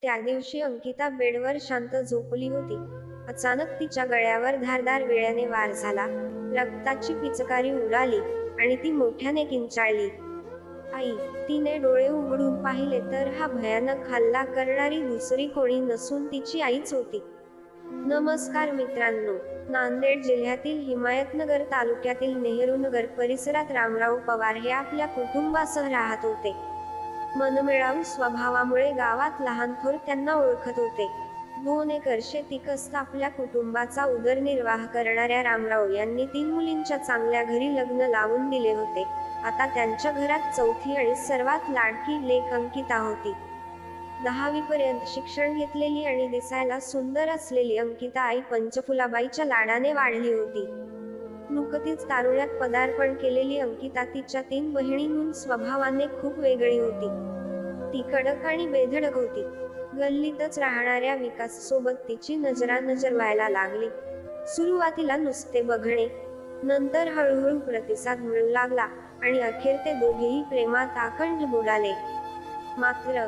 त्या दिवशी अंकिता बेडवर शांत झोपली होती. अचानक तिच्या गळ्यावर धारदार विळ्याने वार झाला. रक्ताची पिचकारी उडाली आणि ती मोठ्याने किंचाळली. आई! तिने डोळे उघडून पाहिले तर हा भयानक हल्ला करणारी दुसरी कोणी नसून तिची आईच होती. नमस्कार मित्रांनो, नांदेड जिल्ह्यातील हिमायतनगर तालुक्यातील नेहरूनगर परिसरात रामराव पवार हे आपल्या कुटुंबासह राहत होते. मनमिळावू स्वभावामुळे गावात लहान थोर त्यांना ओळखत होते. 2 एकर शेती कसत आपल्या कुटुंबाचा उदरनिर्वाह करणाऱ्या रामराव यांनी 3 मुलींच्या चांगल्या घरी लग्न लावून दिले होते. आता त्यांच्या घरात चौथी आणि सर्वात लाडकी लेक अंकिता होती. 10वी पर्यंत शिक्षण घेतलेली आणि दिसायला सुंदर असलेली अंकिता आई पंचफुलाबाईच्या लाडाने वाढली होती. नुकतीच तारुण्यात पदार्पण केलेली अंकिता तिच्या 3 बहिणींहून स्वभावाने खूप वेगळी होती. ती कडक आणि बेधडक होती. गल्लीतच राहणाऱ्या विकाससोबत तिची नजरानजर व्हायला लागली. सुरुवातीला नुसते बघणे, नंतर हळूहळू प्रतिसाद मिळू लागला आणि अखेर ते दोघेही प्रेमात आकंठ बुडाले. मात्र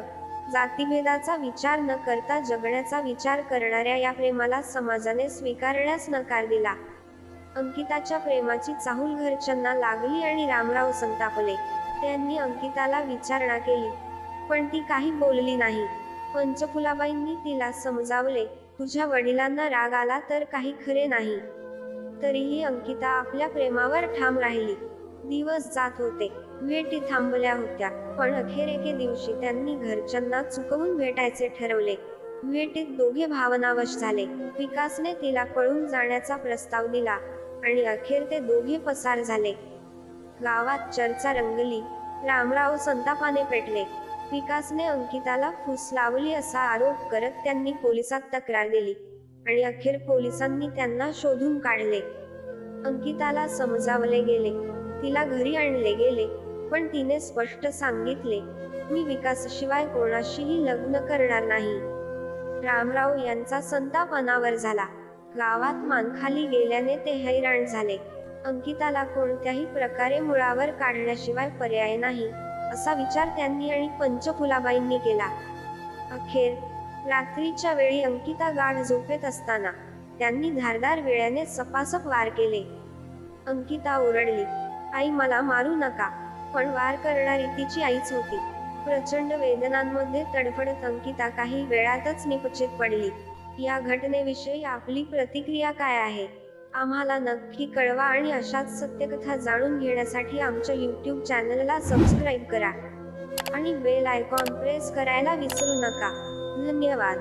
जातीभेदाचा विचार न करता जगण्याचा विचार करणाऱ्या या प्रेमाला समाजाने स्वीकारण्यास नकार दिला. अंकिताच्या प्रेमाची चाहूल घरच्यांना लागली आणि रामराव संतापले. त्यांनी अंकिताला विचारणा केली, पण ती काही बोलली नाही. पंचफुलाबाईंनी तिला समजावले, तुझ्या वडिलांना राग आला तर काही खरे नाही. तरीही अंकिता आपल्या प्रेमावर ठाम राहिली. दिवस जात होते, भेटी थांबल्या होत्या, पण अखेर एके दिवशी त्यांनी घरच्यांना चुकवून भेटायचे ठरवले. भेटीत दोघे भावनावश झाले. विकासने तिला पळून जाण्याचा प्रस्ताव दिला आणि अखेर ते दोघे पसार झाले. गावात चर्चा रंगली. रामराव संतापाने पेटले. विकासने अंकिताला फूस लावली असा आरोप करत त्यांनी पोलिसात तक्रार दिली आणि अखेर पोलिसांनी त्यांना शोधून काढले. अंकिताला समजावले गेले, तिला घरी आणले गेले, पण तिने स्पष्ट सांगितले, मी विकासशिवाय कोणाशीही लग्न करणार नाही. रामराव यांचा संताप अनावर झाला. गावात मानखाली गेल्याने ते हैराण झाले. अंकिताला कोणत्याही प्रकारे मुळावर काढण्याशिवाय पर्याय नाही, असा विचार त्यांनी आणि पंचफुलाबाईंनी केला. अखेर रात्रीच्या वेळी अंकिता गाढ झोपेत असताना त्यांनी धारदार विळ्याने सपासप वार केले. अंकिता ओरडली, आई मला मारू नका, पण वार करणारी तिची आईच होती. प्रचंड वेदनांमध्ये तडफडत अंकिता काही वेळातच निपचित पडली. या घटनेविषयी आपली प्रतिक्रिया काय आहे, आम्हाला नक्की कळवा आणि अशाच सत्यकथा जाणून घेण्यासाठी आमच्या YouTube चॅनलला सबस्क्राईब करा आणि बेल आयकॉन प्रेस करायला विसरू नका. धन्यवाद.